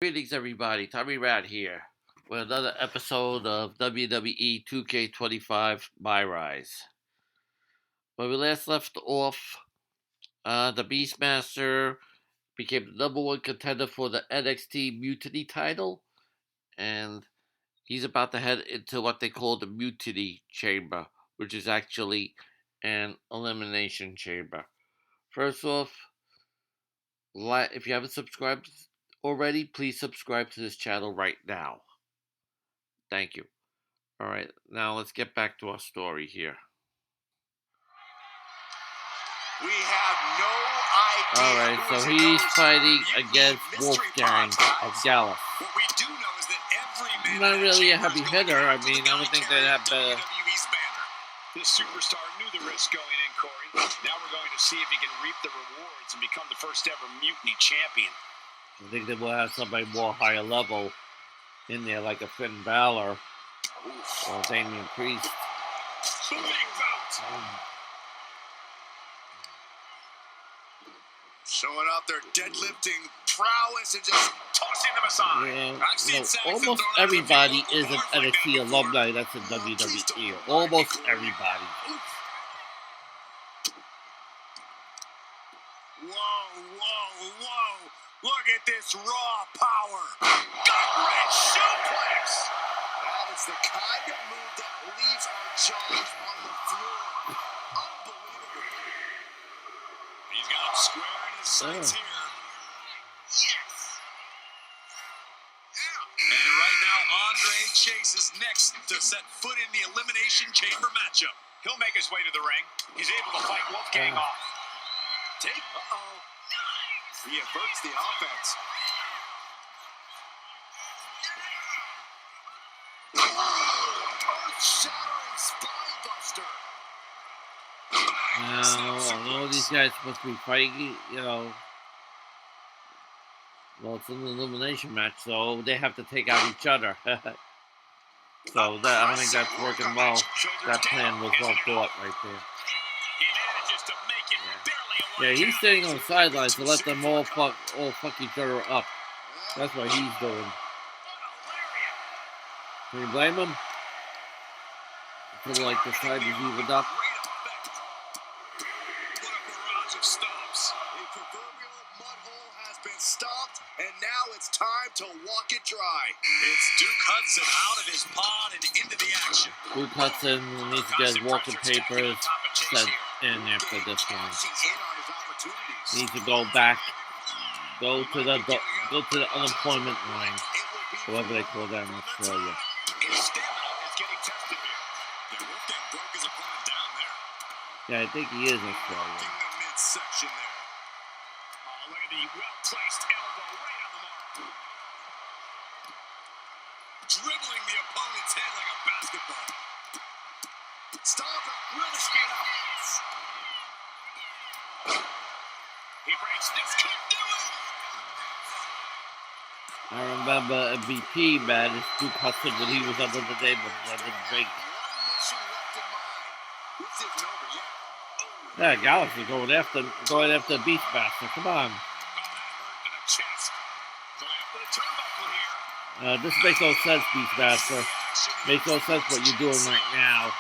Greetings, everybody. Tommy Rat here with another episode of WWE 2K25 MYRISE. When we last left off, the Beastmaster became the number one contender for the NXT Mutiny Title, and he's about to head into what they call the Mutiny Chamber, which is actually an Elimination Chamber. First off, if you haven't subscribed already, please subscribe to this channel right now. Thank you. Alright, now let's get back to our story here. We have no idea. Alright, so he's fighting against Wolfgang of Gallus. What we do know is that every man Not really a heavy hitter. I mean, I would think they'd have better. This superstar knew the risk going in, Corey. Now we're going to see if he can reap the rewards and become the first ever Mutiny champion. I think they will have somebody more higher level in there, like a Finn Balor or Damian Priest. The big bout. Showing off their deadlifting prowess and just tossing them aside. Yeah, almost everybody is an NXT alumni that's in WWE. Almost everybody. Whoa. Look at this raw power. Gut-wrench suplex. That is the kind of move that leaves our jaws on the floor. Unbelievable. He's got him square in his sights here. Yes. And right now, Andre Chase is next to set foot in the Elimination Chamber matchup. He'll make his way to the ring. He's able to fight Wolfgang off. He averts the offense. Earth-shattering spinebuster. Now, all these guys supposed to be fighting, well, it's an elimination match, so they have to take out each other. So I don't think that's working well. That plan was well thought right there. Yeah, he's sitting on the sidelines to let them all fuck each other up. That's what he's doing. Can you blame him? Until like decide to leave it up. And now it's time to walk it dry. It's Duke Hudson out of his pod and into the action. Duke Hudson needs to get his walking papers sent in after this one. Needs to go back, go to the unemployment line, whatever they call that in Australia. Yeah, I think he is Australian. Look at the well-placed elbow right on the mark. Dribbling the opponent's head like a basketball. Stop it. Really speed up. He breaks this. Couldn't do it. I remember MVP, man, it's Duke Hudson when he was under the name of Brendan Drake. This isn't over yet. Yeah, Gallus is going after Beastmaster. Come on. This makes no sense, Beastmaster. Makes no sense what you're doing right now.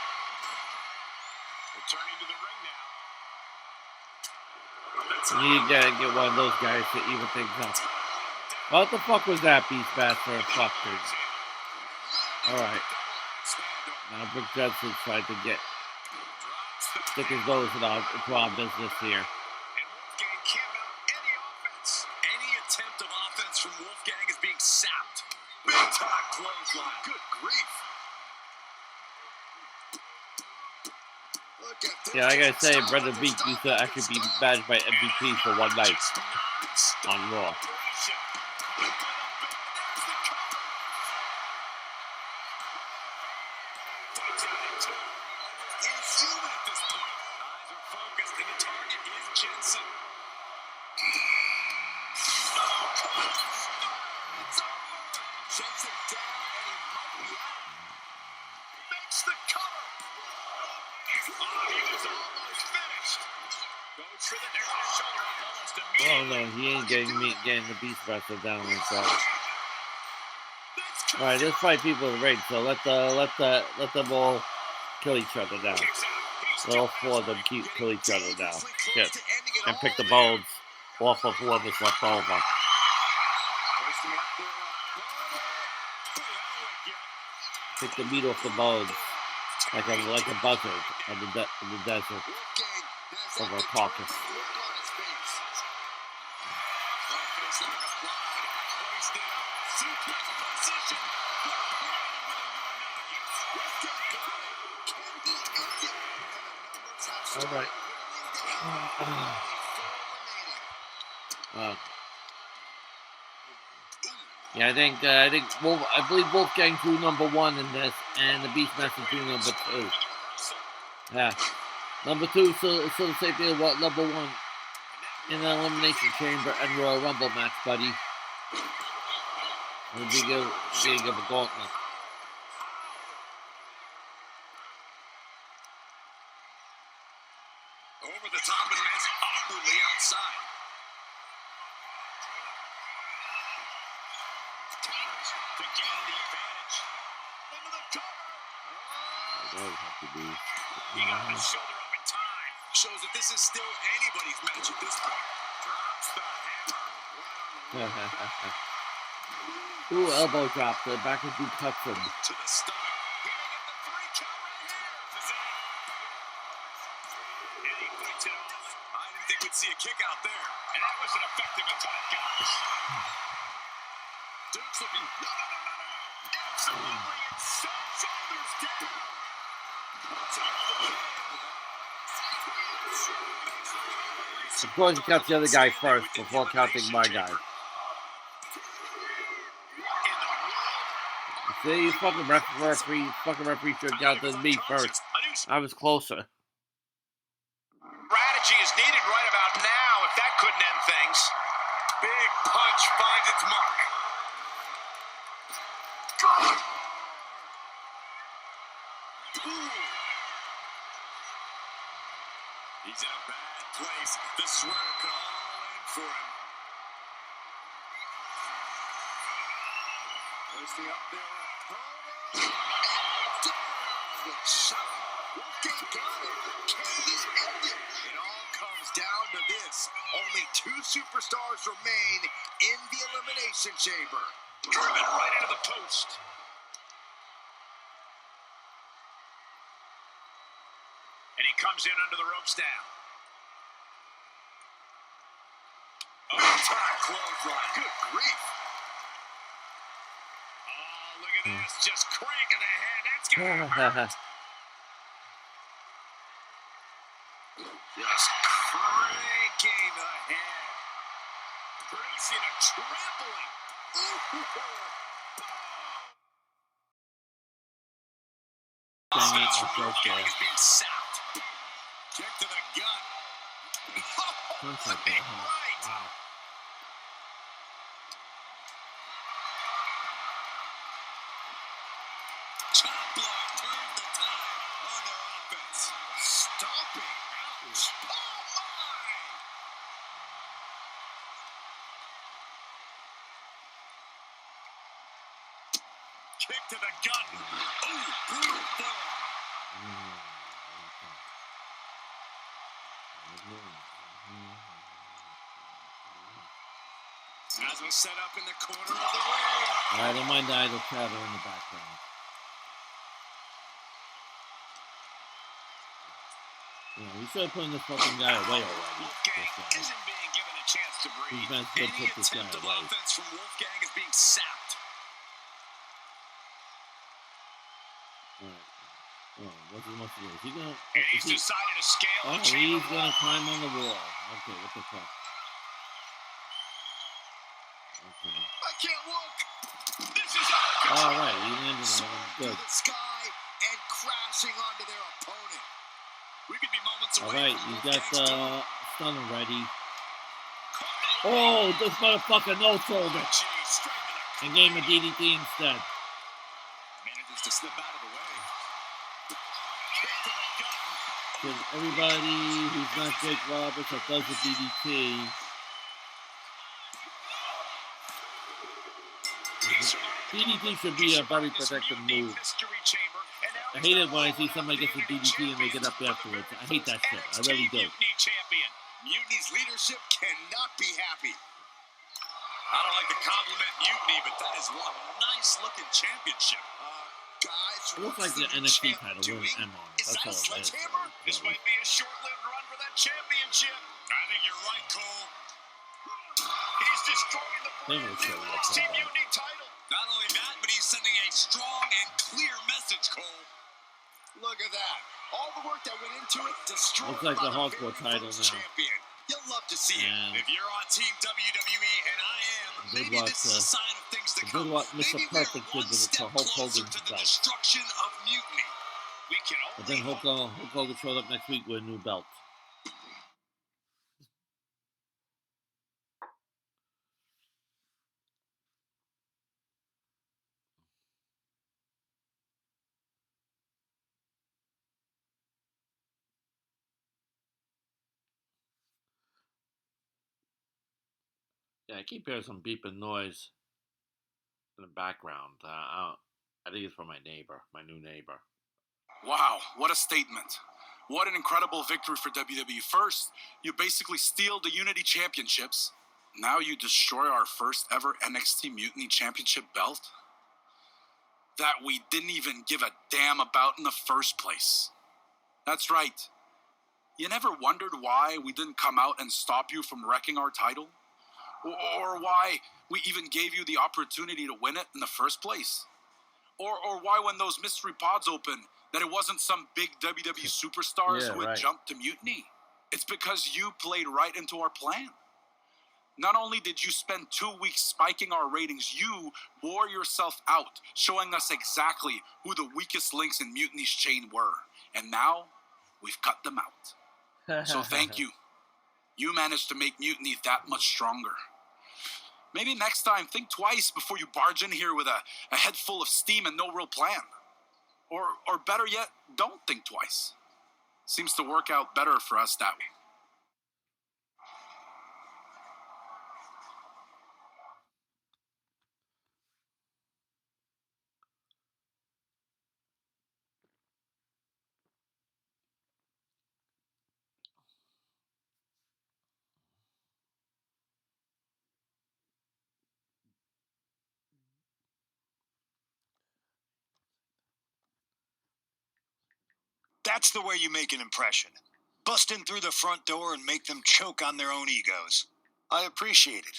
You need to get one of those guys to even things up. What the fuck was that, Beastmaster? Fuck things. Alright. Now Brooke Judson's trying to stick his nose into our business here. And Wolfgang can't mount any offense. Any attempt of offense from Wolfgang is being sapped. Big time clothesline. Good grief. Yeah, I gotta say, Brendan Beak used to actually be managed by MVP for one night on Raw. Oh no, he ain't getting the Beastmaster down like that. All right, let's fight people in the ring. So let them all kill each other now. Let all four of them kill each other now. Shit, and pick the bones off of whoever's left over. Pick the meat off the bones, like a buzzard in the desert of a carcass. All right. Yeah, I believe Wolfgang drew number 1 in this, and the Beastmaster drew number 2. Yeah, number 2 so the same thing about number 1 in the Elimination Chamber and Royal Rumble match, buddy. The beginning of a gauntlet. Over the top and lands awkwardly outside. To gain the advantage. Into the cover. That would have to be. He got his shoulder up in time. Shows that this is still anybody's match at this point. Drops the hammer. Right on the Ooh, elbow drop. The back of Duke Hudson. to the stomach. He may get the 3 count right here. And he points it off. I didn't think we'd see a kick out there. And that was an effective attack, guys. Duke's looking. No. Absolutely. It's shoulders down. Of course, you count the other guy first before counting my guy. See, you fucking referee should have counted me first. I was closer. Strategy is needed right about now if that couldn't end things. Big punch finds its mark. He's in a bad place. The swerve could all end for him. Posting up there. Shot. Wolfgang got it. Can he end it? It all comes down to this. Only 2 superstars remain in the Elimination Chamber. Driven right into the post. And he comes in under the ropes now. Time clothesline. Good grief. Oh, look at this. Just cranking the head. That's going to hurt. Just cranking the head. Producing a trampling. Wolfgang is being sapped. Kick to the gut. Right. Wow. Chop block turns the tide on their offense. Stomping. Ouch. Oh, my. Kick to the gut. Oh, brutal fall. As we set up in the corner of the ring. I don't mind the idle chatter in the background. Yeah, we should have put this fucking guy away already. Wolfgang isn't being given a chance to breathe. He's not good Any to put this guy attempt of away. offense from Wolfgang is being sapped. Alright. Oh, what's he supposed to do? Is he gonna... And he's decided to scale Oh, the chamber he's gonna wall. climb on the wall. Okay, what the fuck? Okay. I can't look. This is out of control. Alright, he landed on him. Good. To the sky and crashing onto their opponent. We could be moments away. Alright, from he's got Wolfgang's stunner ready. goal. Oh, this motherfucker no shoulder. Gee, straight to the And gave him a DDT instead. manages to slip out of the way. Kick to the gut. Because everybody who's not Jake Roberts that does the DDT DDT should be a very protected move. I hate it when I see somebody gets a DDT and they get up afterwards. I hate that shit. I really do. Mutiny's leadership cannot be happy. I don't like to compliment Mutiny, but that is one nice-looking championship. Guys, it looks like the NXT title with an M on it. That's all it is. This might be a short-lived run for that championship. I think you're right, Cole. He's destroying the brand new NXT Mutiny title. Not only that, but he's sending a strong and clear message, Cole. Look at that. All the work that went into it, destroyed. Looks like the hardcore title now. Champion. You'll love to see it. If you're on Team WWE, and I am, maybe this is a sign of things to come. Good what Mr. Perfect did to Hulk Hogan's to the belt. destruction of Mutiny. We can But then Hulk Hogan showed up next week with a new belt. Yeah, I keep hearing some beeping noise in the background. I think it's from my neighbor, my new neighbor. Wow, what a statement. What an incredible victory for WWE. First, you basically steal the Unity Championships. Now you destroy our first ever NXT Mutiny Championship belt that we didn't even give a damn about in the first place. That's right. You never wondered why we didn't come out and stop you from wrecking our title? Or why we even gave you the opportunity to win it in the first place? Or why when those mystery pods opened, that it wasn't some big WWE superstars who had jumped to Mutiny? It's because you played right into our plan. Not only did you spend 2 weeks spiking our ratings, you wore yourself out, showing us exactly who the weakest links in Mutiny's chain were. And now, we've cut them out. So thank you. You managed to make Mutiny that much stronger. Maybe next time, think twice before you barge in here with a head full of steam and no real plan. Or better yet, don't think twice. Seems to work out better for us that way. That's the way you make an impression. Bust in through the front door and make them choke on their own egos. I appreciate it,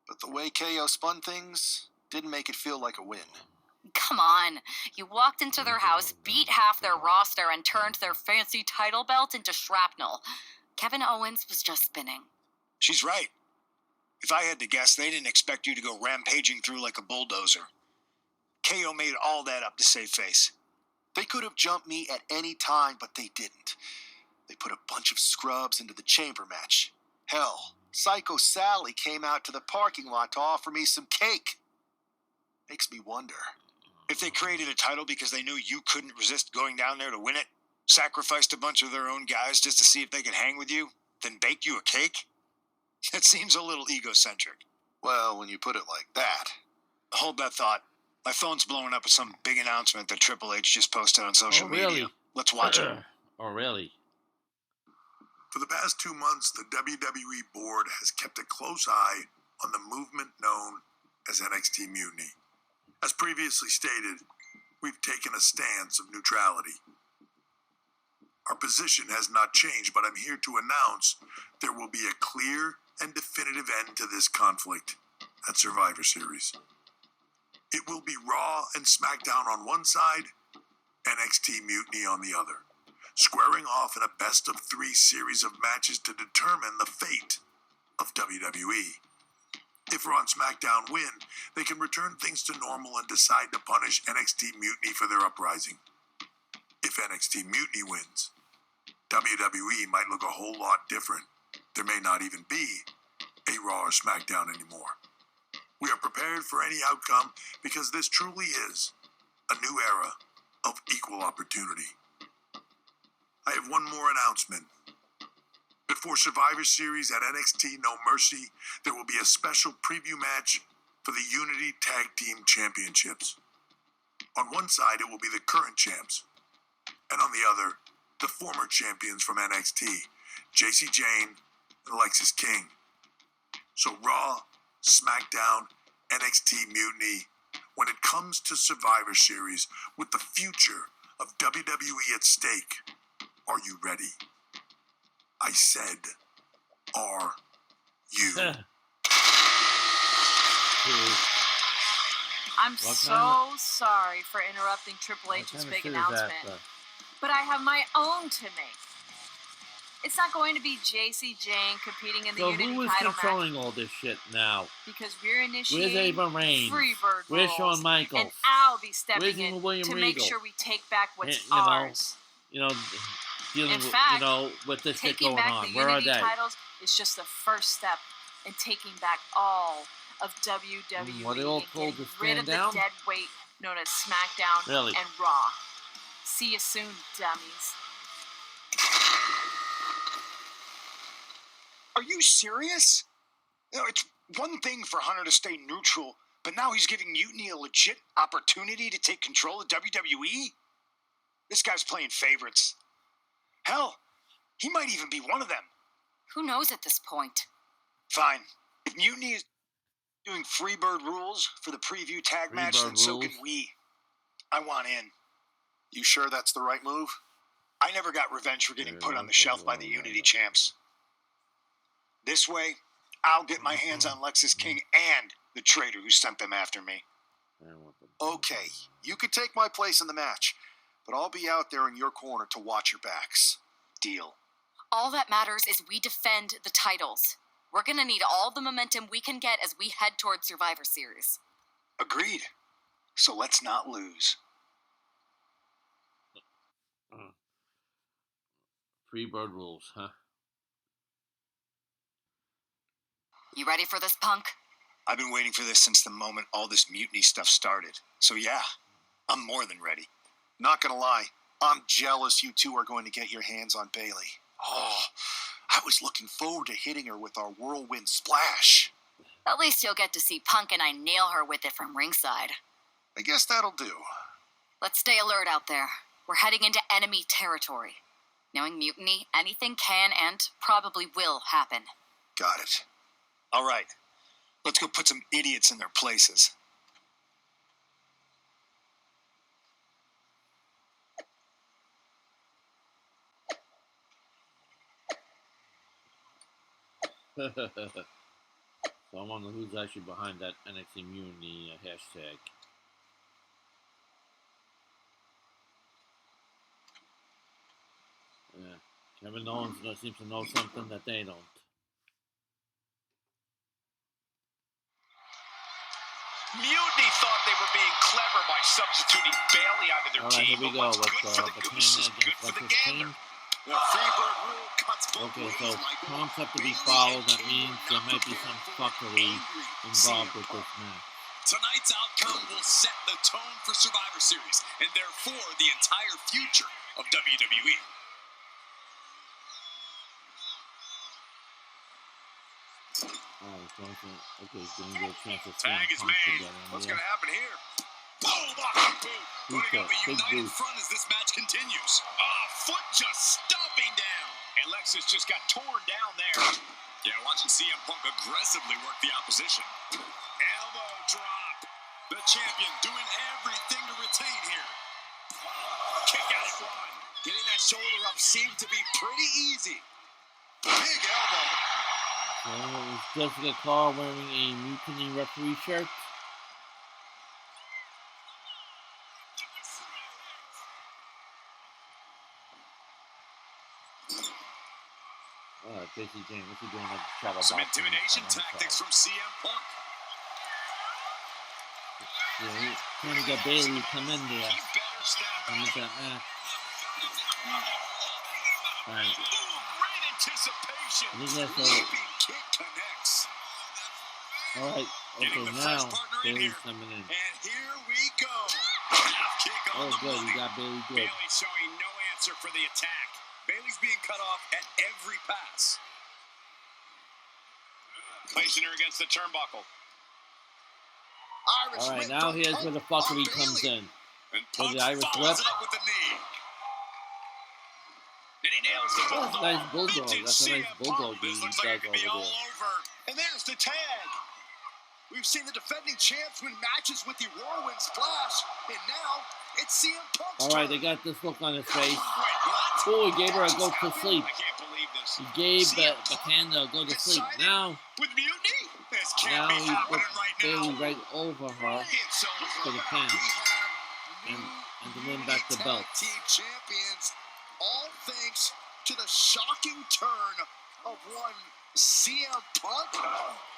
but the way KO spun things didn't make it feel like a win. Come on. You walked into their house, beat half their roster, and turned their fancy title belt into shrapnel. Kevin Owens was just spinning. She's right. If I had to guess, they didn't expect you to go rampaging through like a bulldozer. KO made all that up to save face. They could have jumped me at any time, but they didn't. They put a bunch of scrubs into the chamber match. Hell, Psycho Sally came out to the parking lot to offer me some cake. Makes me wonder. If they created a title because they knew you couldn't resist going down there to win it, sacrificed a bunch of their own guys just to see if they could hang with you, then baked you a cake? That seems a little egocentric. Well, when you put it like that. Hold that thought. My phone's blowing up with some big announcement that Triple H just posted on social media. Let's watch it. Oh, really? For the past 2 months, the WWE board has kept a close eye on the movement known as NXT Mutiny. As previously stated, we've taken a stance of neutrality. Our position has not changed, but I'm here to announce there will be a clear and definitive end to this conflict at Survivor Series. It will be Raw and Smackdown on one side, NXT Mutiny on the other, squaring off in a best-of-3 series of matches to determine the fate of WWE. If Raw and Smackdown win, they can return things to normal and decide to punish NXT Mutiny for their uprising. If NXT Mutiny wins, WWE might look a whole lot different. There may not even be a Raw or Smackdown anymore. We are prepared for any outcome because this truly is a new era of equal opportunity. I have one more announcement. Before Survivor Series at NXT No Mercy, there will be a special preview match for the Unity Tag Team Championships. On one side, it will be the current champs, and on the other, the former champions from NXT, Jacy Jayne and Lexus King. So Raw, SmackDown, NXT Mutiny, when it comes to Survivor Series with the future of WWE at stake, are you ready? I said, are you? I'm so sorry for interrupting Triple H's big announcement, but I have my own to make. It's not going to be Jacy Jayne competing in the Unity who is title controlling match all this shit now? because we're initiating Where's Ava Raine? Freebird Where's rules, Shawn Michaels? and I'll be stepping Where's in William to Regal? make sure we take back what's You know, ours. Dealing In with, fact, with this shit taking going back on. the Where are Unity they? titles is just the first step in taking back all of WWE Were they all and told getting to rid stand of down? the dead weight known as SmackDown Really? and Raw. See you soon, dummies. Are you serious? You know, it's one thing for Hunter to stay neutral, but now he's giving Mutiny a legit opportunity to take control of WWE? This guy's playing favorites. Hell, he might even be one of them. Who knows at this point? Fine. If Mutiny is doing Freebird rules for the preview tag match, then so can we. I want in. You sure that's the right move? I never got revenge for getting put on the shelf by the Unity champs. This way, I'll get my hands on Lexus King and the traitor who sent them after me. Okay, you could take my place in the match, but I'll be out there in your corner to watch your backs. Deal. All that matters is we defend the titles. We're gonna need all the momentum we can get as we head towards Survivor Series. Agreed. So let's not lose. Freebird rules, huh? You ready for this, Punk? I've been waiting for this since the moment all this mutiny stuff started. So yeah, I'm more than ready. Not gonna lie, I'm jealous you two are going to get your hands on Bayley. Oh, I was looking forward to hitting her with our whirlwind splash. At least you'll get to see Punk and I nail her with it from ringside. I guess that'll do. Let's stay alert out there. We're heading into enemy territory. Knowing Mutiny, anything can and probably will happen. Got it. All right, let's go put some idiots in their places. So I wonder who's actually behind that NXT Mutiny hashtag. Yeah, Kevin Owens seems to know something that they don't. Mutiny thought they were being clever by substituting Bayley out of their team. Here we go. What's good for the goose is good for the gander. The Freebird rule cuts both ways, so Michael. prompts have to be Bayley followed. and That King means were there not might be some prepared for fuckery angry involved CM with Punk. this match. Tonight's outcome will set the tone for Survivor Series, and therefore the entire future of WWE. He's going to get a chance to Tag is made. What's going to happen here? Boom! Boot. Putting up a united front as this match continues. Foot just stomping down. And Lexus just got torn down there. Yeah, watching CM Punk aggressively work the opposition. Elbow drop. The champion doing everything to retain here. Kick out at one. Getting that shoulder up seemed to be pretty easy. Big elbow. Is Jessica Carr wearing a Mutiny referee shirt? Jacy Jayne, what's he doing at the shadow box? Some intimidation tactics from CM Punk. Yeah, he's trying to get Bayley to come in there. Come into that match. Alright. Great anticipation. Leaping kick connects. Alright, okay, now Bayley's coming in. And here we go. Half kick on the good, money. we got Bayley good. Bayley showing no answer for the attack. Bayley's being cut off at every pass. Placing her against the turnbuckle. Irish All right, whip now from here's Punk where the on fuckery comes Bayley. in. And So Punk the Irish follows whip. it up with the knee. And he nails the That's a nice bulldog. Vintage That's a nice CM bulldog Punk. he This looks like it does could be over all there. over. And there's the tag. We've seen the defending champs win matches with the whirlwind splash, and now it's CM Punk's All right, turn. they got this look on his face. Wait, what? Oh, he gave her a go to sleep. I can't believe this. He gave CM Punk Batanda a go to sleep. decided Now, With Mutiny? This can't now be he happening put right Bayley now. right over her It's to over. the pin. We have And to win back the Tag belt. Team champions, all thanks to the shocking turn of one CM Punk.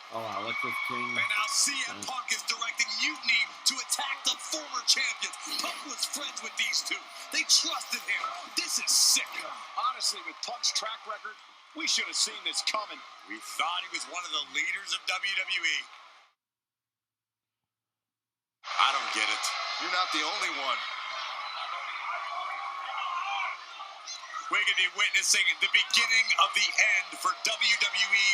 Oh wow, Lexus King. And now CM Punk is directing Mutiny to attack the former champions. Punk was friends with these two. They trusted him. This is sick. Honestly, with Punk's track record, we should have seen this coming. We thought he was one of the leaders of WWE. I don't get it. You're not the only one. We're going to be witnessing the beginning of the end for WWE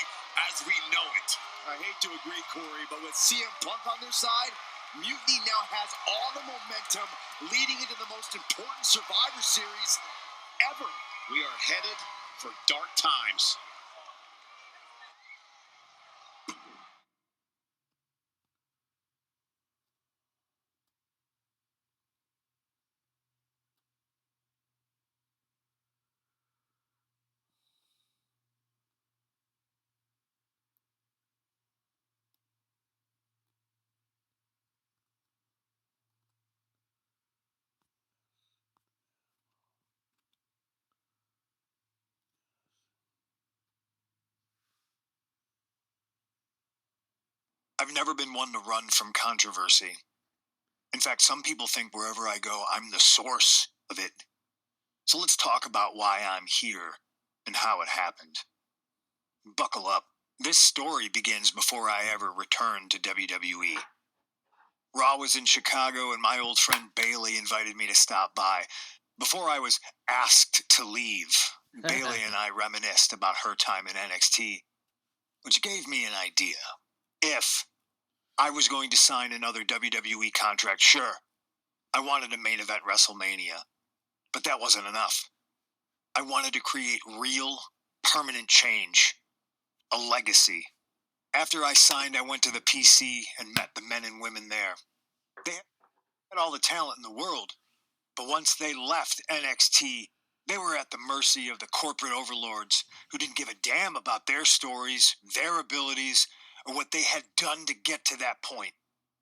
as we know it. I hate to agree, Corey, but with CM Punk on their side, Mutiny now has all the momentum leading into the most important Survivor Series ever. We are headed for dark times. I've never been one to run from controversy. In fact, some people think wherever I go, I'm the source of it. So let's talk about why I'm here and how it happened. Buckle up. This story begins before I ever returned to WWE. Raw was in Chicago and my old friend Bayley invited me to stop by. Before I was asked to leave, Bayley and I reminisced about her time in NXT, which gave me an idea. If I was going to sign another WWE contract, sure, I wanted a main event WrestleMania, but that wasn't enough. I wanted to create real, permanent change, a legacy. After I signed, I went to the PC and met the men and women there. They had all the talent in the world, but once they left NXT, they were at the mercy of the corporate overlords who didn't give a damn about their stories, their abilities, or what they had done to get to that point.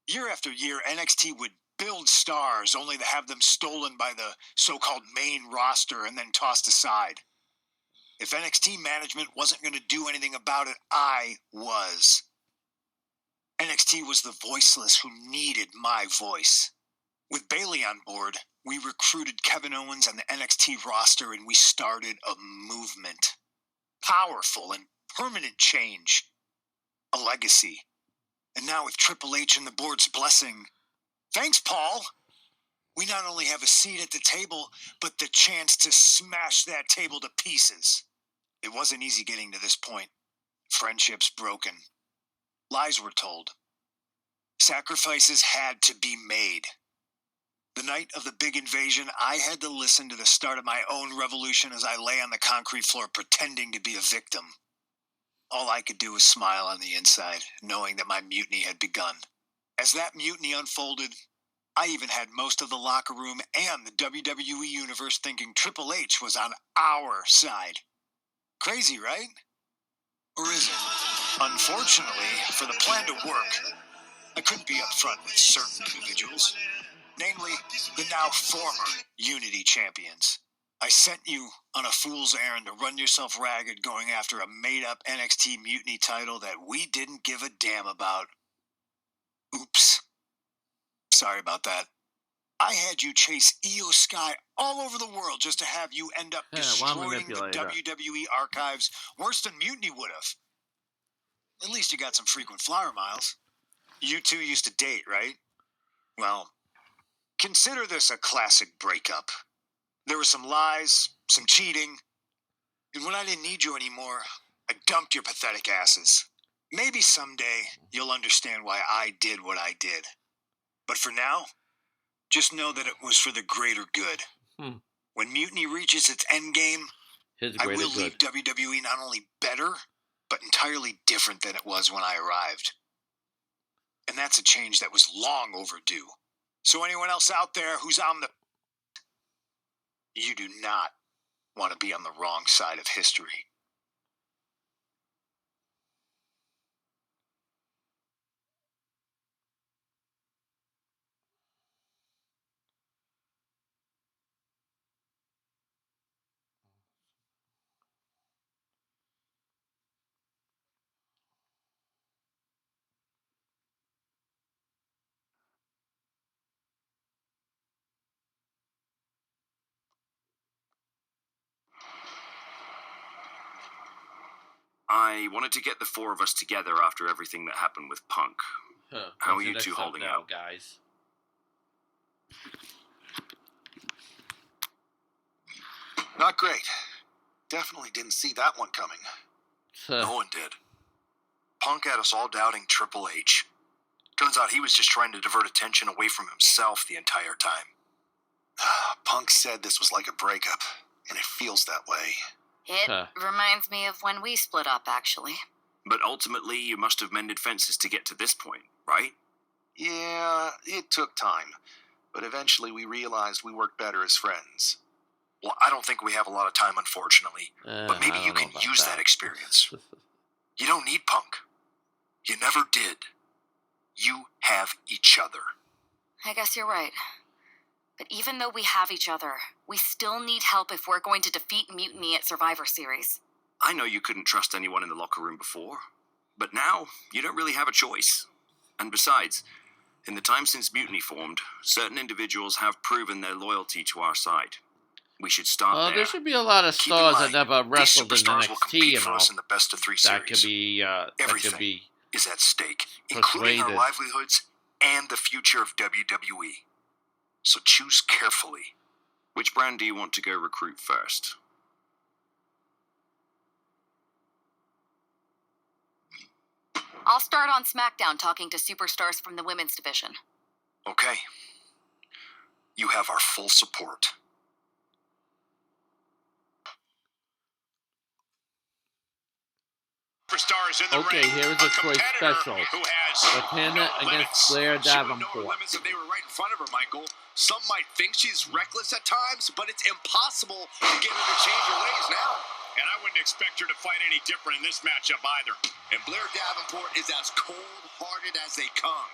Year after year, NXT would build stars only to have them stolen by the so-called main roster and then tossed aside. If NXT management wasn't going to do anything about it, I was. NXT was the voiceless who needed my voice. With Bayley on board, we recruited Kevin Owens and the NXT roster and we started a movement. Powerful and permanent change. A legacy. And now with Triple H and the board's blessing, thanks, Paul! We not only have a seat at the table, but the chance to smash that table to pieces. It wasn't easy getting to this point. Friendships broken. Lies were told. Sacrifices had to be made. The night of the big invasion, I had to listen to the start of my own revolution as I lay on the concrete floor pretending to be a victim. All I could do was smile on the inside, knowing that my mutiny had begun. As that mutiny unfolded, I even had most of the locker room and the WWE Universe thinking Triple H was on our side. Crazy, right? Or is it? Unfortunately, for the plan to work, I couldn't be upfront with certain individuals, namely the now former Unity champions. I sent you on a fool's errand to run yourself ragged going after a made-up NXT Mutiny title that we didn't give a damn about. Oops. Sorry about that. I had you chase Io Sky all over the world just to have you end up destroying the WWE archives worse than Mutiny would have. At least you got some frequent flyer miles. You two used to date, right? Well, consider this a classic breakup. There were some lies, some cheating, and when I didn't need you anymore, I dumped your pathetic asses. Maybe someday you'll understand why I did what I did. But for now, just know that it was for the greater good. When Mutiny reaches its endgame, I will leave WWE not only better, but entirely different than it was when I arrived. And that's a change that was long overdue. So anyone else out there who's on the... You do not want to be on the wrong side of history. I wanted to get the four of us together after everything that happened with Punk. How are you two holding out, guys? Not great. Definitely didn't see that one coming. No one did. Punk had us all doubting Triple H. Turns out he was just trying to divert attention away from himself the entire time. Punk said this was like a breakup, and it feels that way. It reminds me of when we split up, actually. But ultimately, you must have mended fences to get to this point, right? Yeah, it took time. But eventually we realized we worked better as friends. Well, I don't think we have a lot of time, unfortunately. But maybe you can use that experience. You don't need Punk. You never did. You have each other. I guess you're right. But even though we have each other, we still need help if we're going to defeat Mutiny at Survivor Series. I know you couldn't trust anyone in the locker room before, but now you don't really have a choice. And besides, in the time since Mutiny formed, certain individuals have proven their loyalty to our side. We should start there. There should be a lot of stars that never wrestled in NXT, you know. In the best of 3 that could be, Everything is at stake, including our livelihoods and the future of WWE. So choose carefully. Which brand do you want to go recruit first? I'll start on SmackDown talking to superstars from the women's division. Okay. You have our full support. Superstars in the Okay, ring. here is a choice special. Who has Batanda against Blair Davenport. No limits if they were right in front of her, Michael. Some might think she's reckless at times, but it's impossible to get her to change her ways now. And I wouldn't expect her to fight any different in this matchup either. And Blair Davenport is as cold-hearted as they come.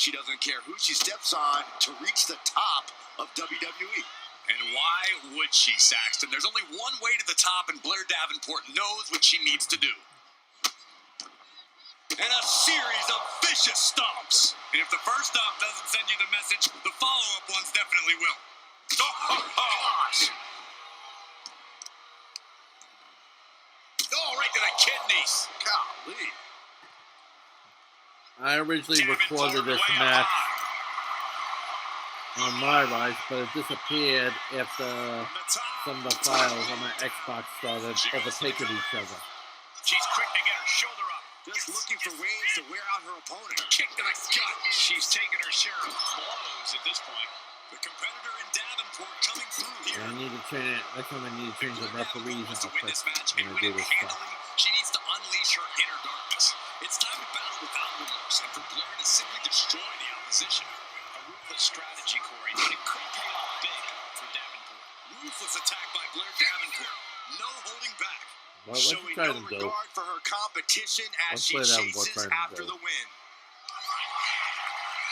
She doesn't care who she steps on to reach the top of WWE. And why would she, Saxton? There's only one way to the top, and Blair Davenport knows what she needs to do. And a series of vicious stomps. And if the first stomp doesn't send you the message, the follow-up ones definitely will. Oh, right to the kidneys. Golly. I originally recorded this match on MYRISE, but it disappeared after some of the files on my Xbox started overtaking each other. She's quick to get her shoulder up. Just looking for ways to wear out her opponent. Kick to the gut. She's taken her share of blows at this point. The competitor in Davenport coming through here. I need to change it. Next time I need to change the referees outfit when I do this stuff. She needs to unleash her inner darkness. It's time to battle without remorse and for Blair to simply destroy the opposition. A ruthless strategy, Corey, but it could pay off big for Davenport. Ruthless attack by Blair Davenport. No holding back. Showing no regard for her competition as she chases after the win.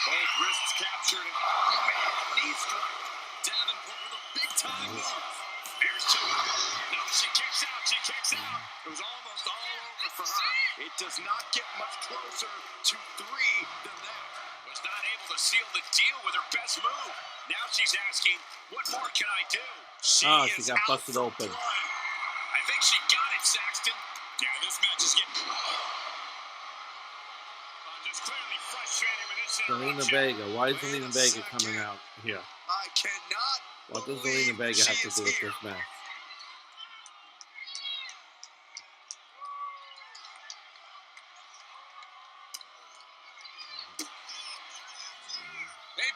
Both wrists captured and knee struck. Davenport with a big-time move. There's two. No, she kicks out. She kicks out. It was almost all over for her. It does not get much closer to 3 than that. Was not able to seal the deal with her best move. Now she's asking, what more can I do? She got busted open. I think she got it, Saxton. Yeah, this match is getting... just clearly frustrated with this Zelina Vega. Why is Zelina Vega coming out here? I cannot. What does Zelina Vega have to do with this match? They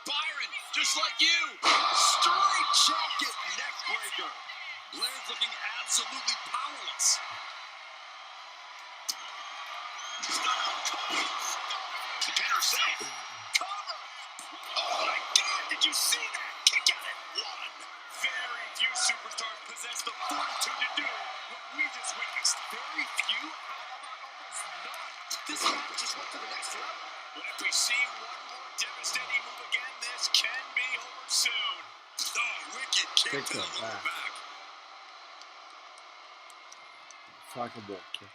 just like you. Straight jacket neck breaker. Blair's looking absolutely powerless. Pin herself. Cover. Oh my God, did you see that? Kick out at one. Very few superstars possess the fortitude to do what we just witnessed. Very few? How about almost none? This match just went to the next level. But if we see one more devastating move again, this can be over soon. Oh, wicked kick to the lower back. Talk about kick.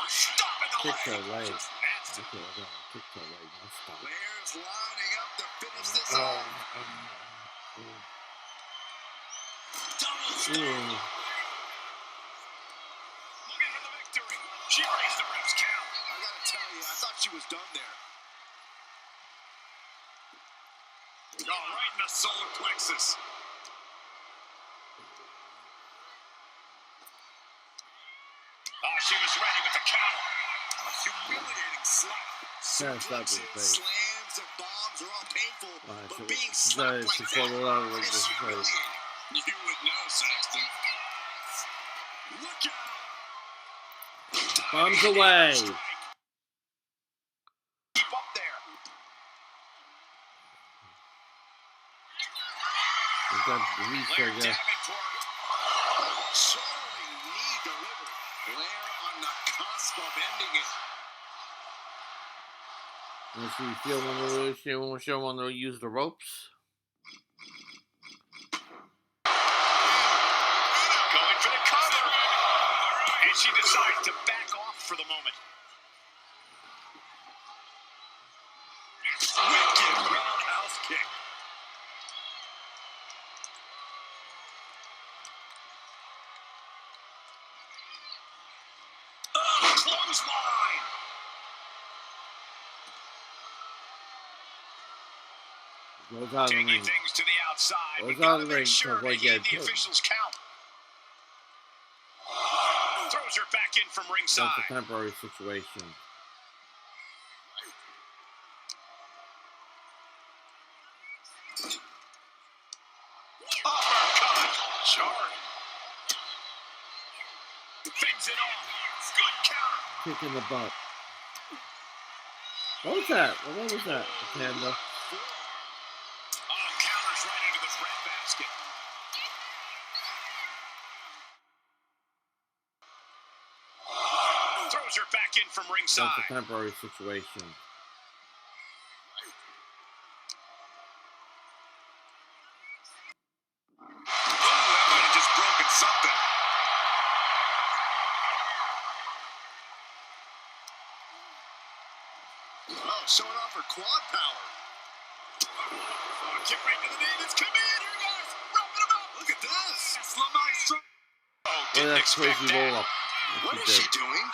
Stop in the Kick to the leg. Just nasty. Okay, I got it. Kick to the leg. No stop. Blair's lining up to finish this off. Double stomp. Looking for the victory. She raised the ref's count. I gotta tell you, I thought she was done there. Oh, right in the solar plexus. Oh, she was ready with the counter. A humiliating slap. Suplexes, slams, and bombs are all painful, but being slapped like that is humiliating. You would know, Saxton. Look out! Bombs away. Keep up there. We got Blair Reese, I guess. Davenport. Soaring knee delivered. Blair on the cusp of ending it. Let's see, feel when she want to use the ropes. Going for the cover. And she decides to back off for the moment. Wicked roundhouse kick. Oh, clothesline. Goes out of the Taking ring. things to the outside. Goes We out gotta of the make ring sure to to avoid heed getting the killed. official's count. Throws her back in from ringside. That's a temporary situation. Uppercut. Jarring. Fends it off. Good counter. Kick in the butt. What was that? What was that? Panda. Oh, counters right into the bread basket. Throws her back in from ringside. That's a temporary situation. Ooh, that might have just broken something. Oh, showing off her quad power. Oh, kick right to the knee. It's coming in here, guys. Wrapping him up. Look at this. That's La Maestro. Oh, didn't That's expect crazy that. roll up. What is she doing?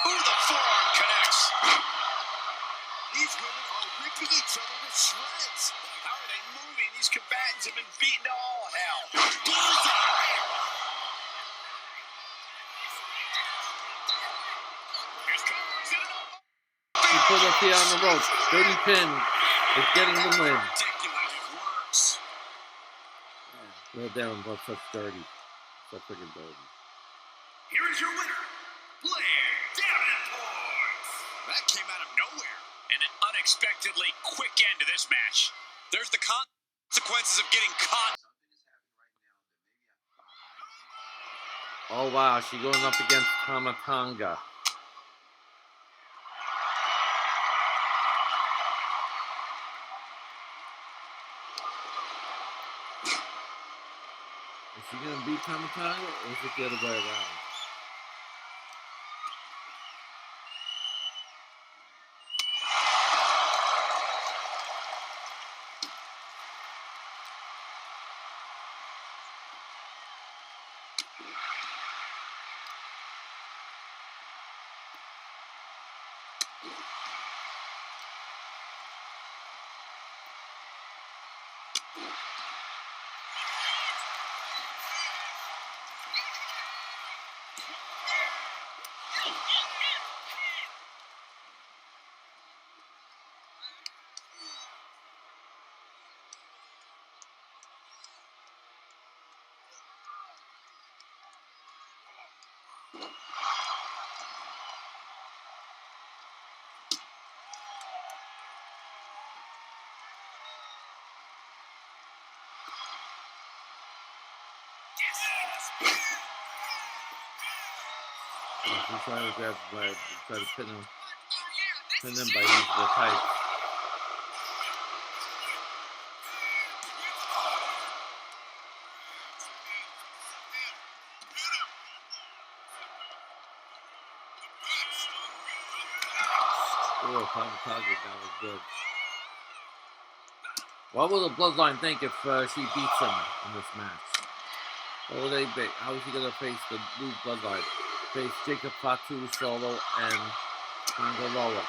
Ooh, the forearm connects. These women are ripping each other to shreds. How are they moving? These combatants have been beaten to all hell. Bullseye. Here's Congress in it. She put her feet on the ropes. Dirty pin is getting the win. Ridiculous. It works. Well, down, but such dirty. So freaking dirty. Here is your winner, Blair Davenport. That came out of nowhere. And an unexpectedly quick end to this match. There's the consequences of getting caught. Oh wow, she going up against Tamatanga. Is she gonna beat Tamatanga, or is it the other way around? He's trying to grab by, try to pin him by using the tights. Oh, Punk and Batanda now is good. What will the Bloodline think if she beats him in this match? What will they be? How is he gonna face the new Bloodline? Face Jacob Fatu, Solo, and Tangaloa.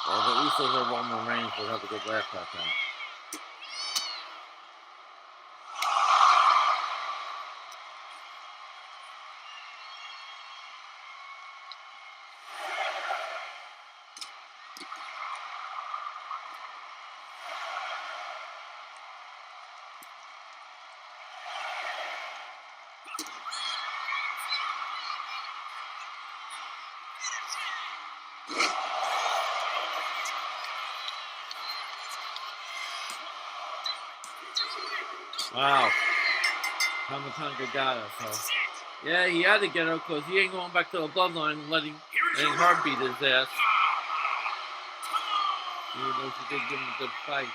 Well, the Usos or Roman Reigns would have a good laugh at that. Wow. Tamatanga got her, so. Yeah, he had to get her because he ain't going back to the Bloodline and letting her beat his ass. Even though she did give him a good fight.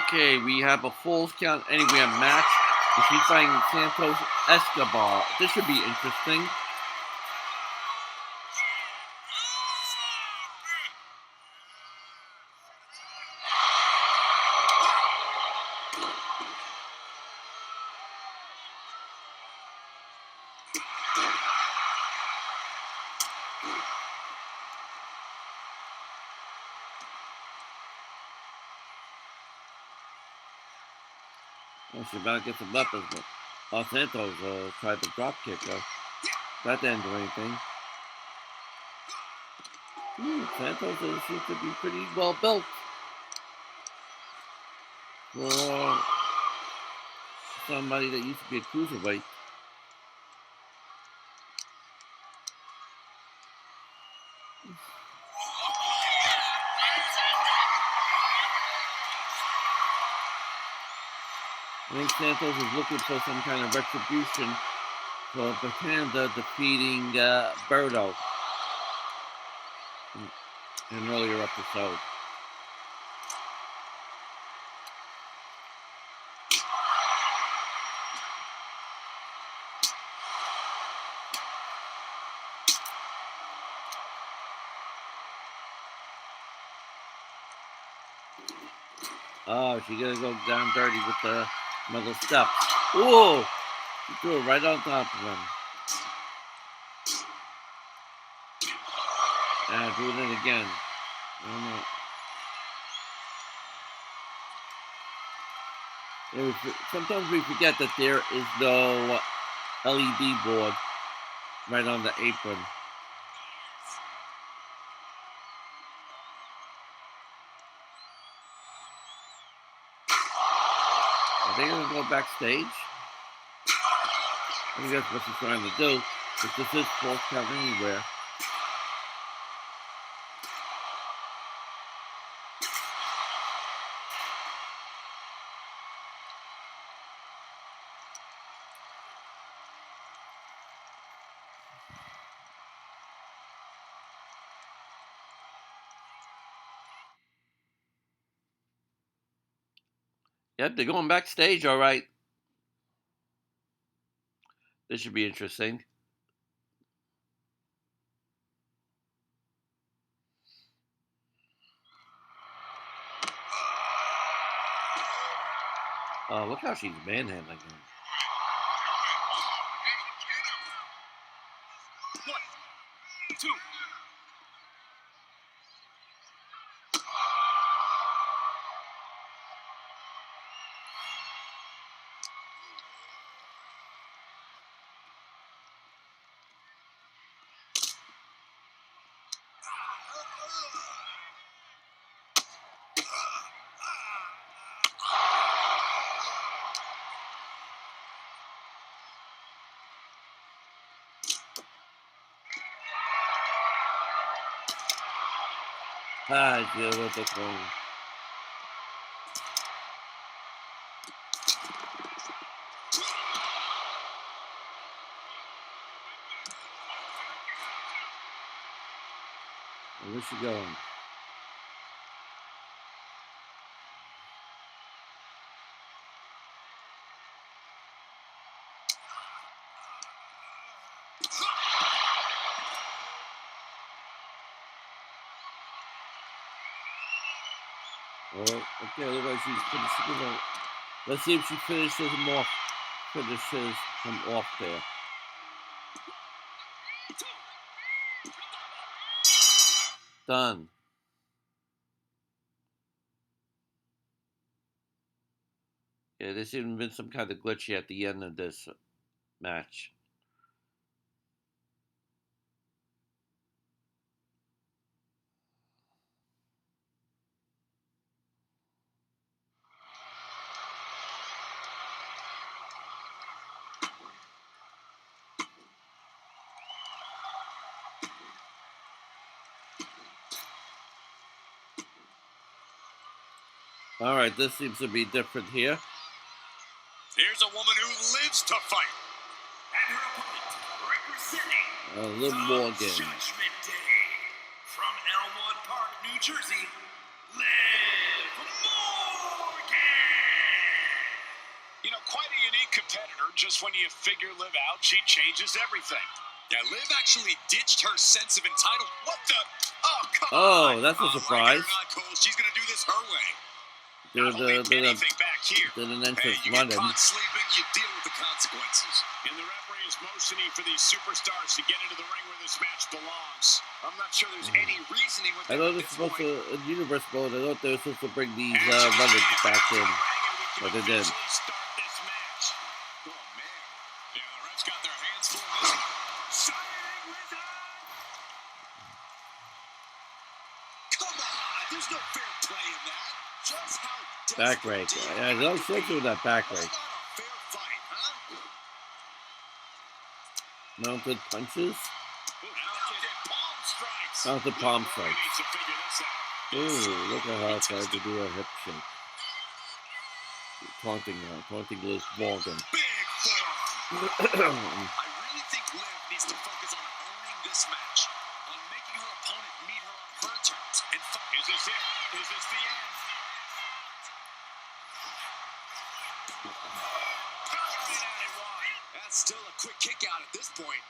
Okay, we have a Falls Count Anywhere match. She's fighting Santos Escobar. This should be interesting. Well, she about to get some weapons, but Los Santos tried to drop kick her. That didn't do anything. Santos seems to be pretty well built for somebody that used to be a cruiserweight. I think Santos is looking for some kind of retribution for Batanda defeating Berto in an earlier episode. Oh, she's gonna go down dirty with the metal steps. Ooh! She threw it right on top of him. And doing it again. Sometimes we forget that there is no LED board right on the apron. Are they gonna go backstage? I think that's what she's trying to do. But this is Falls Count Anywhere. Yep, they're going backstage, all right. This should be interesting. Oh, look how she's manhandling him. One, two. Ah, yeah, what the phone. Where's she going? Oh, okay, look like she's finishing him off. Let's see if she finishes him off. There. Done. Yeah, there's even been some kind of glitchy at the end of this match. Alright, this seems to be different here. Here's a woman who lives to fight. And her opponent, representing Liv Morgan. Judgment Day. From Elmwood Park, New Jersey, Liv Morgan. You know, quite a unique competitor. Just when you figure Liv out, she changes everything. Yeah, Liv actually ditched her sense of entitlement. What the? Oh, come on. Oh, that's a surprise. Like it or not, Cole, she's going to do this her way. Did Anything back here. an Hey, entrance you get running. caught sleeping, you deal with the consequences. And the referee is motioning for these superstars to get into the ring where this match belongs. I'm not sure there's any reasoning with I that know at this is this supposed point. to, in Universe mode, I thought they were supposed to bring these runners back in. But they didn't. Start this match. Oh, man. Yeah, the refs got their hands full of this. Shining Wizard! Come on, there's no fair play in that. Just how Back rake. I don't think with that back rake. Not a fair fight, huh? Mounted punches. Mounted palm strikes. Mounted palm Morgan strikes. needs to figure this out. Ooh, look at her trying to do a hip shake. Taunting Liz Morgan. Big forearm. I really think Liv needs to focus on owning this match, on making her opponent meet her on her terms. And is this it? Is this the end? That's still a quick kick out at this point.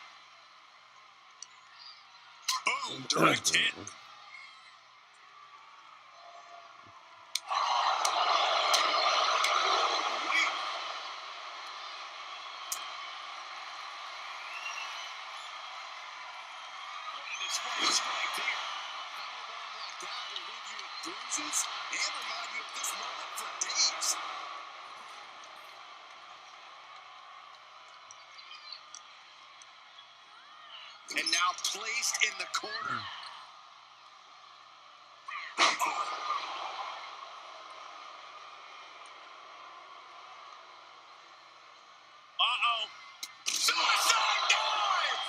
Boom, direct hit. And remind you of this moment for days. And now placed in the corner. Uh-oh. Suicide dive!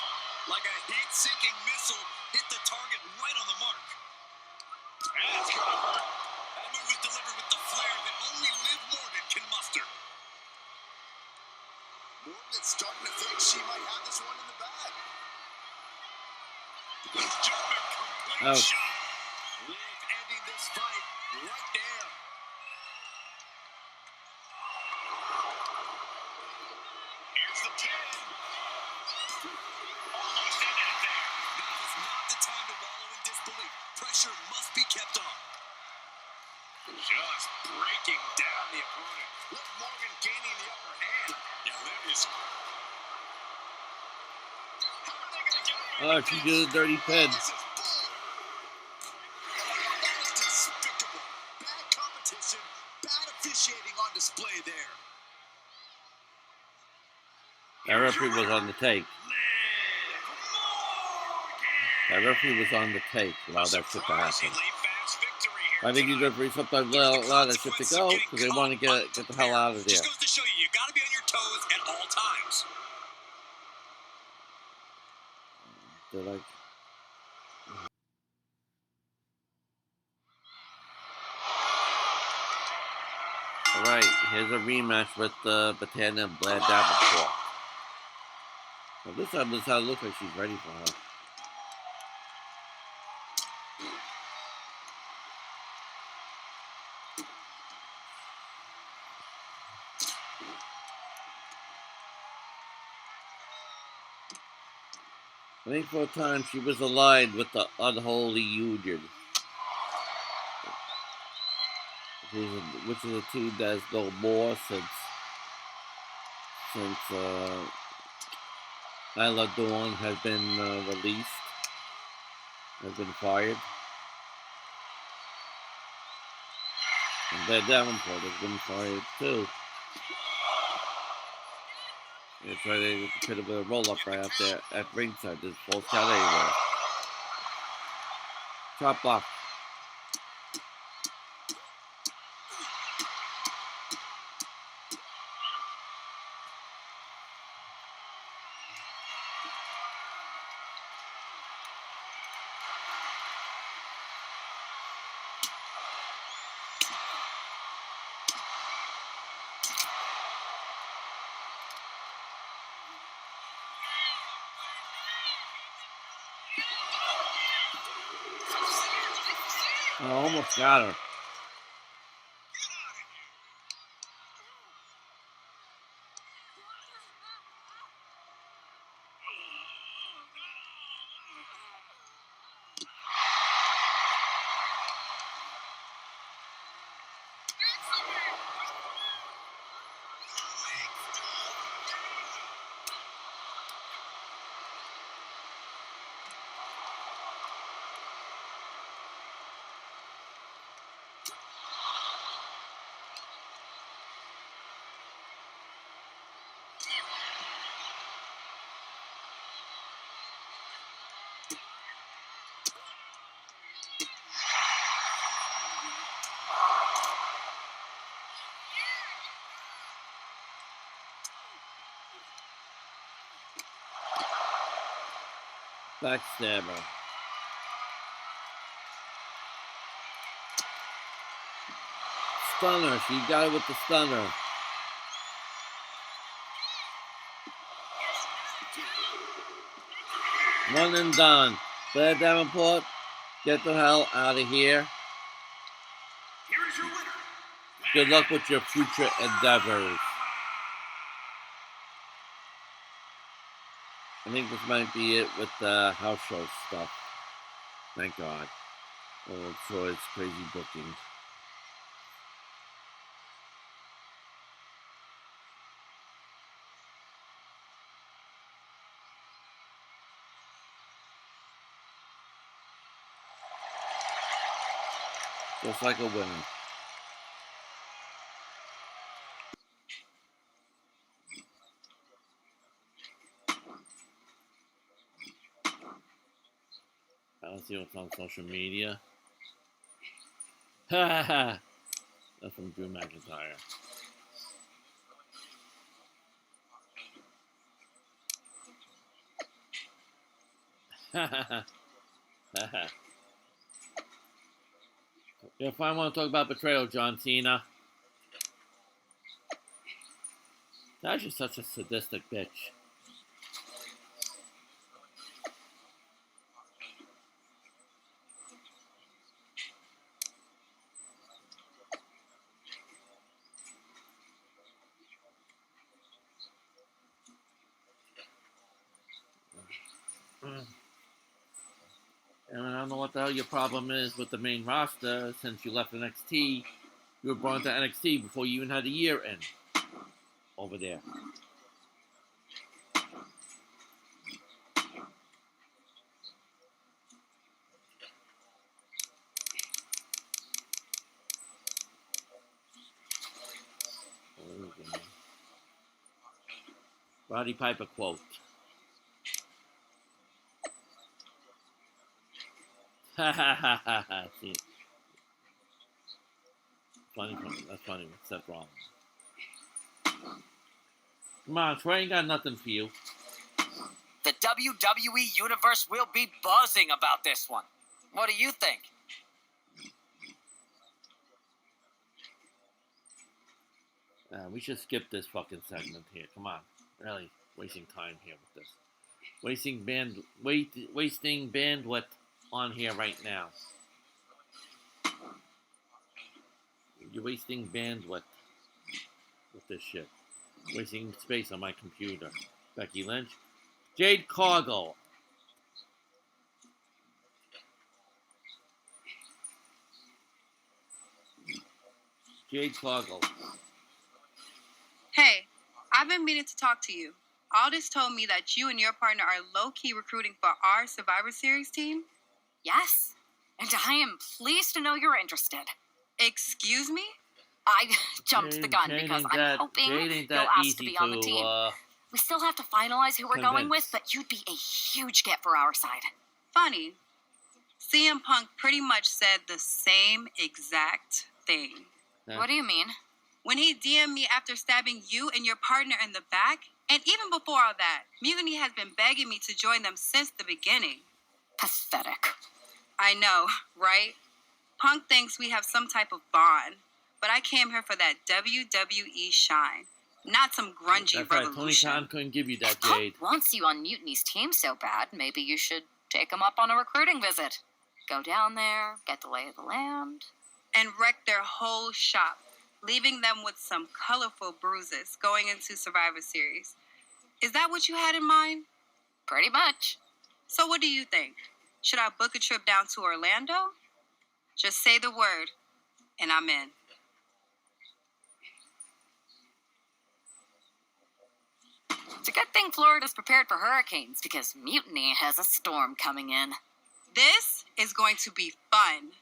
Like a heat-seeking missile hit the target right on the mark. That's gonna hurt. That move was delivered with the flair that only Liv Morgan can muster. Morgan's starting to think she might have this one in the bag. German complete shot. Liv ending this fight right there. Here's the pin. Almost ended it there. Now is not the time to wallow in disbelief. Pressure must be kept on. Just breaking down the opponent. Liv Morgan gaining the upper hand. Yeah, Liv is... How are they going to get away with She this? did a dirty pin. This is bull. That is despicable. Bad competition, bad officiating on display there. That referee was on the take. That referee was on the take. Allow that shit to happen. I think these referees sometimes allow that shit to go because they want to get the hell out of there. Just goes to show you, you got to be on your toes at all times. They're like, Alright, here's a rematch with Batanda and Blair Davenport. Well, this time it looks like she's ready for her. I think for a time she was aligned with the Unholy Union, which is a team that is no more since Isla Dawn has been released, has been fired. And Blair Davenport has been fired too. It's right there, a bit of a roll-up right out there at ringside. There's false count anywhere. Chop block. I almost got her. Backstabber. Stunner. She got it with the stunner. One and done. Blair Davenport, get the hell out of here. Good luck with your future endeavors. I think this might be it with the house show stuff. Thank God. Oh, Troy's crazy booking. Just like a winner. I don't see what's on social media. Ha ha ha. That's from Drew McIntyre. Ha ha ha. Ha ha. If I want to talk about betrayal, John Cena. That's just such a sadistic bitch. And I don't know what the hell your problem is with the main roster since you left NXT. You were brought to NXT before you even had a year in over there. Roddy Piper quote. Ha ha ha ha ha. See, funny. That's funny with Seth Rollins. Come on, Troy ain't got nothing for you. The WWE Universe will be buzzing about this one. What do you think? We should skip this fucking segment here. Come on. Really wasting time here with this. Wasting bandwidth on here right now. You're wasting bandwidth with this shit. Wasting space on my computer. Becky Lynch. Jade Cargill. Jade Cargill. Hey, I've been meaning to talk to you. Aldous told me that you and your partner are low-key recruiting for our Survivor Series team. Yes, and I am pleased to know you're interested. Excuse me? I jumped the gun because I'm hoping you'll ask to be on the team. We still have to finalize who we're going with, but you'd be a huge get for our side. Funny. CM Punk pretty much said the same exact thing. What do you mean? When he DM'd me after stabbing you and your partner in the back, and even before all that, Mutiny has been begging me to join them since the beginning. Pathetic. I know, right? Punk thinks we have some type of bond, but I came here for that WWE shine, not some grungy That's right. Tony revolution. Khan couldn't give you that, Punk Jade. wants you on Mutiny's team so bad, maybe you should take him up on a recruiting visit. Go down there, get the lay of the land. And wreck their whole shop, leaving them with some colorful bruises going into Survivor Series. Is that what you had in mind? Pretty much. So what do you think? Should I book a trip down to Orlando? Just say the word, and I'm in. It's a good thing Florida's prepared for hurricanes, because Mutiny has a storm coming in. This is going to be fun.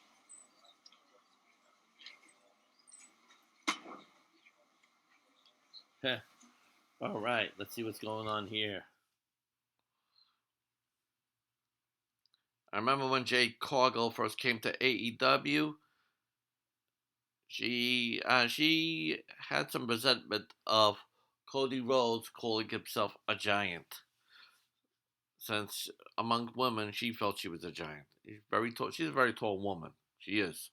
All right, let's see what's going on here. I remember when Jade Cargill first came to AEW. She had some resentment of Cody Rhodes calling himself a giant, since among women she felt she was a giant. She's very tall. She's a very tall woman. She is.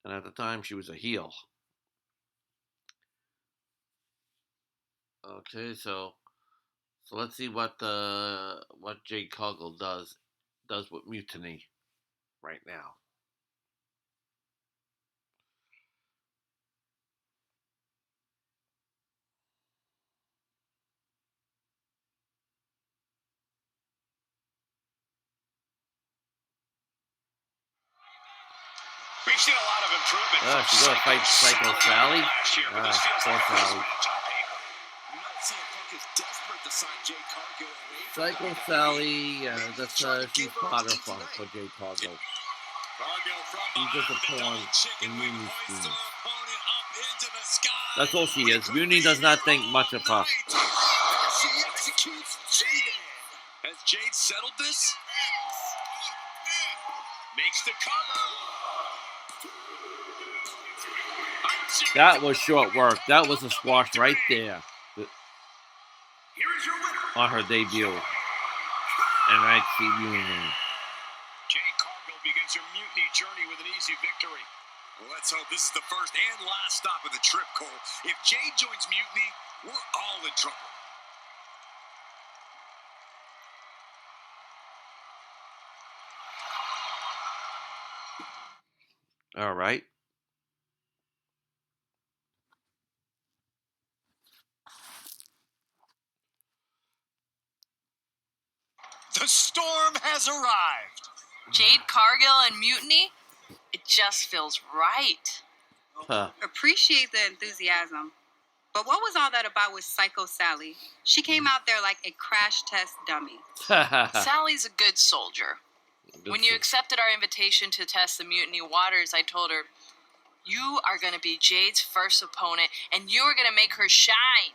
And at the time, she was a heel. Okay, so let's see what Jade Cargill does with Mutiny right now. We've seen a lot of improvement. She's gonna fight Psycho Sally. Poor Sally. Psycho Sally, she's fodder for Jade Cargill. She's just a pawn in Muni's scheme. That's all she is. Muni does not think much of her. She executes Jade. Has Jade settled this? Makes the cover. That was short work. That was a squash right there. On her debut in NXT Unity. Jade Cargill begins her Mutiny journey with an easy victory. Well, let's hope this is the first and last stop of the trip, Cole. If Jade joins Mutiny, we're all in trouble. All right. The storm has arrived. Jade Cargill and Mutiny? It just feels right. Appreciate the enthusiasm. But what was all that about with Psycho Sally? She came out there like a crash test dummy. Sally's a good soldier. When you accepted our invitation to test the Mutiny waters, I told her, you are going to be Jade's first opponent, and you are going to make her shine.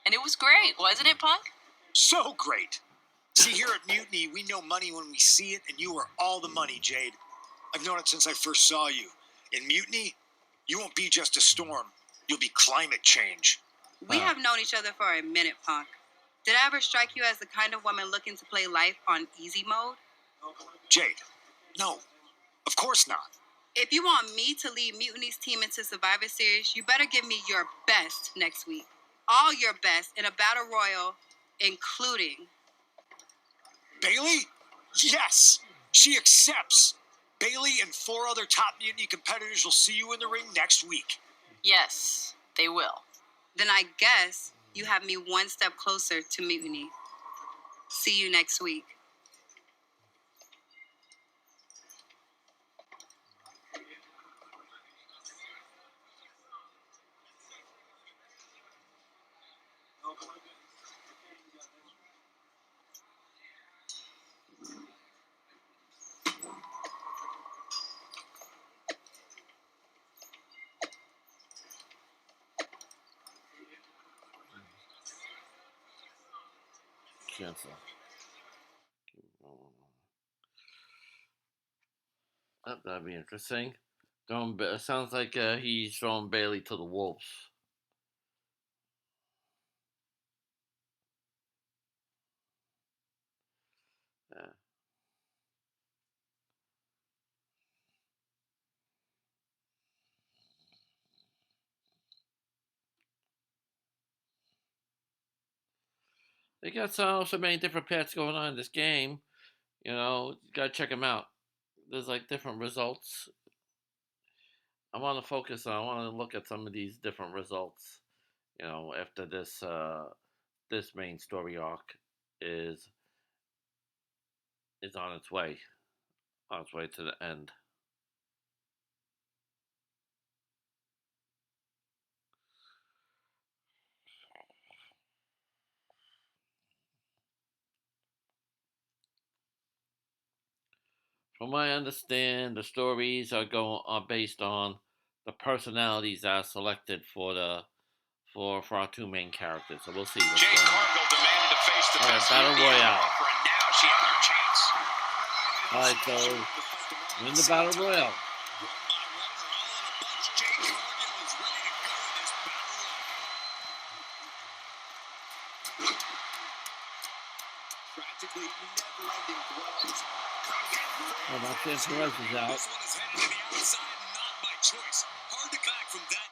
And it was great, wasn't it, Punk? So great. See, here at Mutiny, we know money when we see it, and you are all the money, Jade. I've known it since I first saw you. In Mutiny, you won't be just a storm. You'll be climate change. We have known each other for a minute, Punk. Did I ever strike you as the kind of woman looking to play life on easy mode? Jade, no. Of course not. If you want me to lead Mutiny's team into Survivor Series, you better give me your best next week. All your best in a battle royal, including... Bayley? Yes! She accepts! Bayley and 4 other top Mutiny competitors will see you in the ring next week. Yes, they will. Then I guess you have me one step closer to Mutiny. See you next week. Cancel. Oh, that'd be interesting. It sounds like he's throwing Bayley to the wolves. Yeah. They got so many different paths going on in this game. You know, you gotta check them out. There's like different results. I want to focus on. I want to look at some of these different results. You know, after this this main story arc is on its way to the end. From what I understand, the stories are based on the personalities that are selected for our 2 main characters. So we'll see what's Jade going on. Cargill demanded to face the Alright, best Battle Royale. offer, and now she had her chance. Alright, so win the Battle Royale. Oh, my Perez is out. This one is headed to the outside, not by choice. Hard to back from that.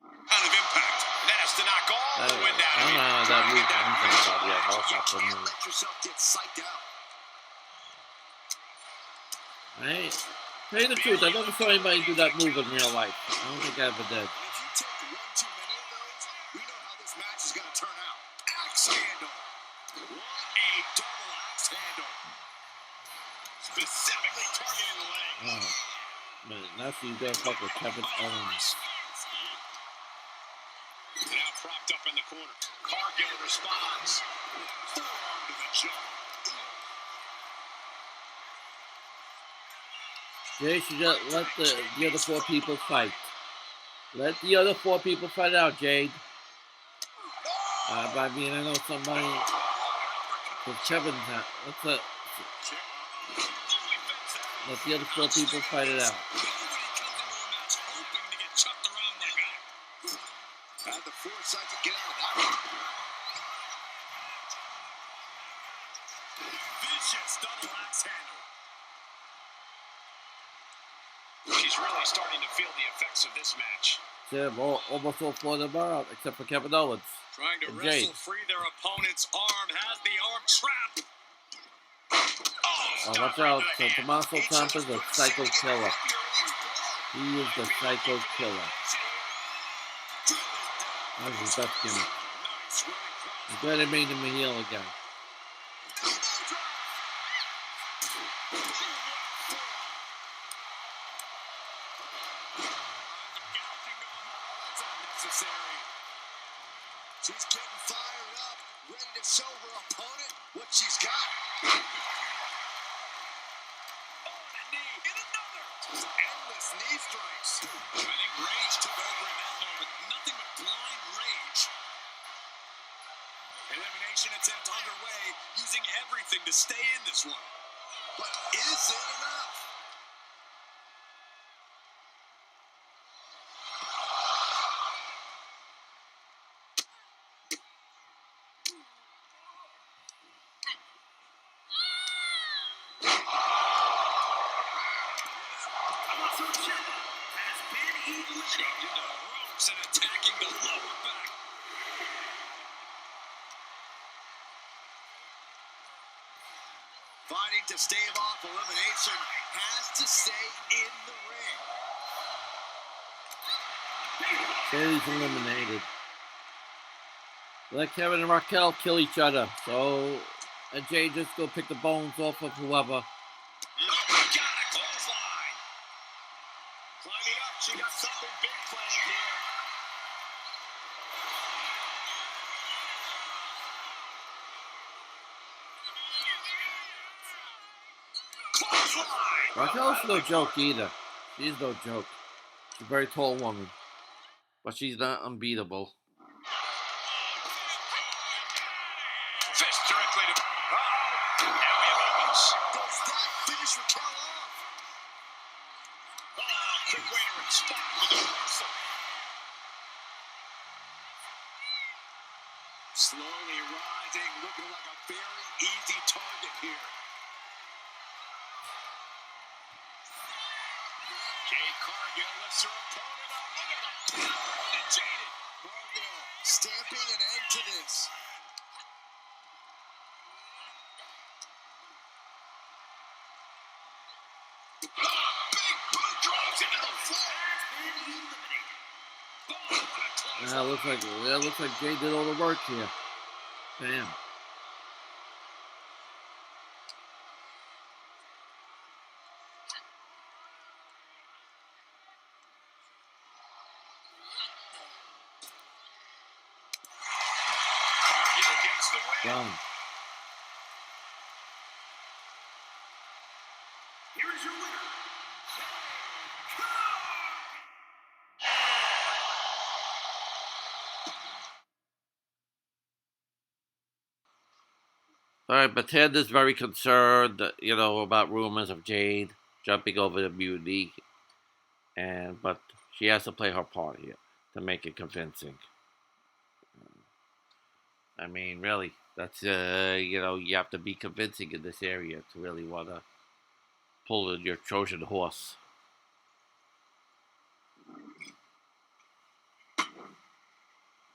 Kind of impact. That has to knock all the wind out of you. I don't know how that moved. I'm thinking about the helicopter Can't move. let yourself get psyched out. Hey, tell you the truth, I never saw anybody do that move in real life. I don't think I ever did. And if you take one too many of those, we know how this match is going to turn out. Axe handle. What a double axe handle. Specifically targeting the leg. Oh, man, now she's gonna fuck with Kevin Owens. Now propped up in the corner. Cargill responds. Forearm to the jaw. Jay should just let the other 4 people fight. Let the other 4 people fight out, Jade. I mean, I know somebody. With Kevin's hat. Let the other 4 people fight it out. Had the foresight to get out of that one. Vicious double axe handle. She's really starting to feel the effects of this match. Yeah, almost all 4 of them are out, except for Kevin Owens. Trying to and wrestle Jade. free their opponent's arm. Has the arm trapped. Oh, watch out. So Tommaso Ciampa's a psycho killer. He is the psycho killer. That's his best gimmick. I'm glad they made him a heel again. She's getting fired up, ready to show her opponent what she's got. Endless knee strikes. I think rage took over in that moment. Nothing but blind rage. Elimination attempt underway, using everything to stay in this one. But is it enough? Changing the ropes and attacking the lower back. Fighting to stave off elimination, has to stay in the ring. Bayley's eliminated. Let Kevin and Raquel kill each other. So, and Jade just go pick the bones off of whoever. Oh, got a clothesline. Climbing up, she got something big planned here. Clothesline. Raquel's no joke either. She's no joke. She's a very tall woman. But she's not unbeatable. Fist directly to... Uh-oh. Now we have Owens. Does that finish Raquel off? Oh, quick way to respond with the reversal. Slowly rising, looking like a very easy target here. Jade Cargill lifts her opponent up. Look at the power of the Jaded. Cargill stamping an end to this. Big boot drops into the floor. Oh, what a close. That looks like Jade did all the work here. Damn. Cargill gets the win. Done. Here is your winner. All right, Batanda's very concerned, about rumors of Jade jumping over the Mutiny, but she has to play her part here to make it convincing. I mean, really, that's you have to be convincing in this area to really want to pull your Trojan horse.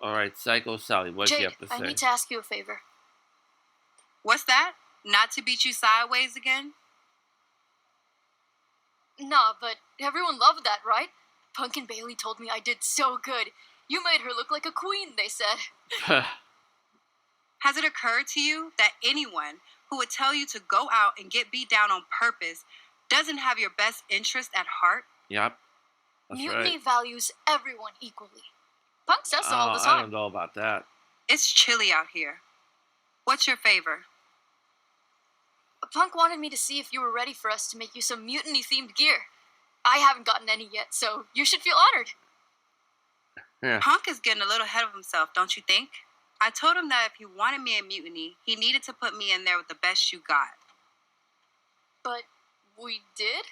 All right, Psycho Sally, what do you have to say? I need to ask you a favor. What's that? Not to beat you sideways again? Nah, but everyone loved that, right? Punk and Bayley told me I did so good. You made her look like a queen, they said. Has it occurred to you that anyone who would tell you to go out and get beat down on purpose doesn't have your best interest at heart? Yep. That's Mutiny right. values everyone equally. Punk says so all the time. I don't know about that. It's chilly out here. What's your favor? Punk wanted me to see if you were ready for us to make you some mutiny-themed gear. I haven't gotten any yet, so you should feel honored. Yeah. Punk is getting a little ahead of himself, don't you think? I told him that if he wanted me in Mutiny, he needed to put me in there with the best you got. But we did?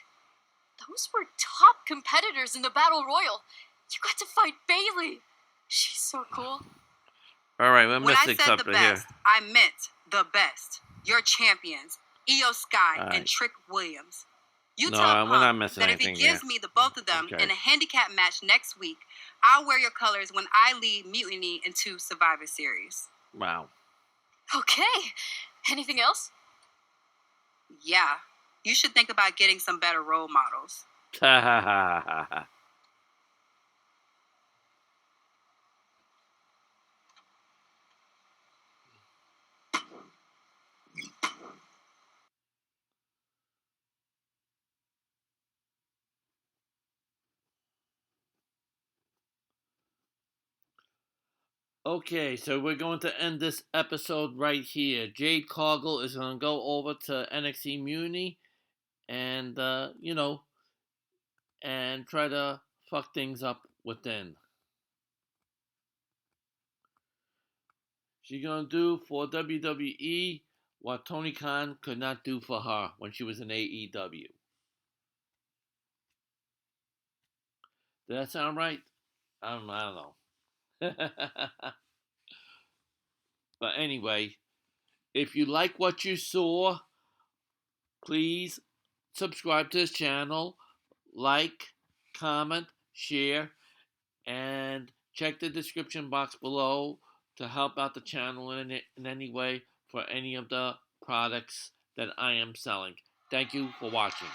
Those were top competitors in the Battle Royal. You got to fight Bayley. She's so cool. All right, we're When I missing said the something best, here. I meant the best. Your champions, Io Sky All right. and Trick Williams. You No, tell we're not Punk missing that if he anything gives here. me the both of them Okay. in a handicap match next week, I'll wear your colors when I lead Mutiny into Survivor Series. Wow. Okay. Anything else? Yeah, you should think about getting some better role models. Ha ha ha ha ha. Okay, so we're going to end this episode right here. Jade Cargill is going to go over to NXT Mutiny and, and try to fuck things up within. She's going to do for WWE what Tony Khan could not do for her when she was in AEW. Did that sound right? I don't know. But anyway, if you like what you saw, please subscribe to this channel, like, comment, share, and check the description box below to help out the channel in any way for any of the products that I am selling. Thank you for watching.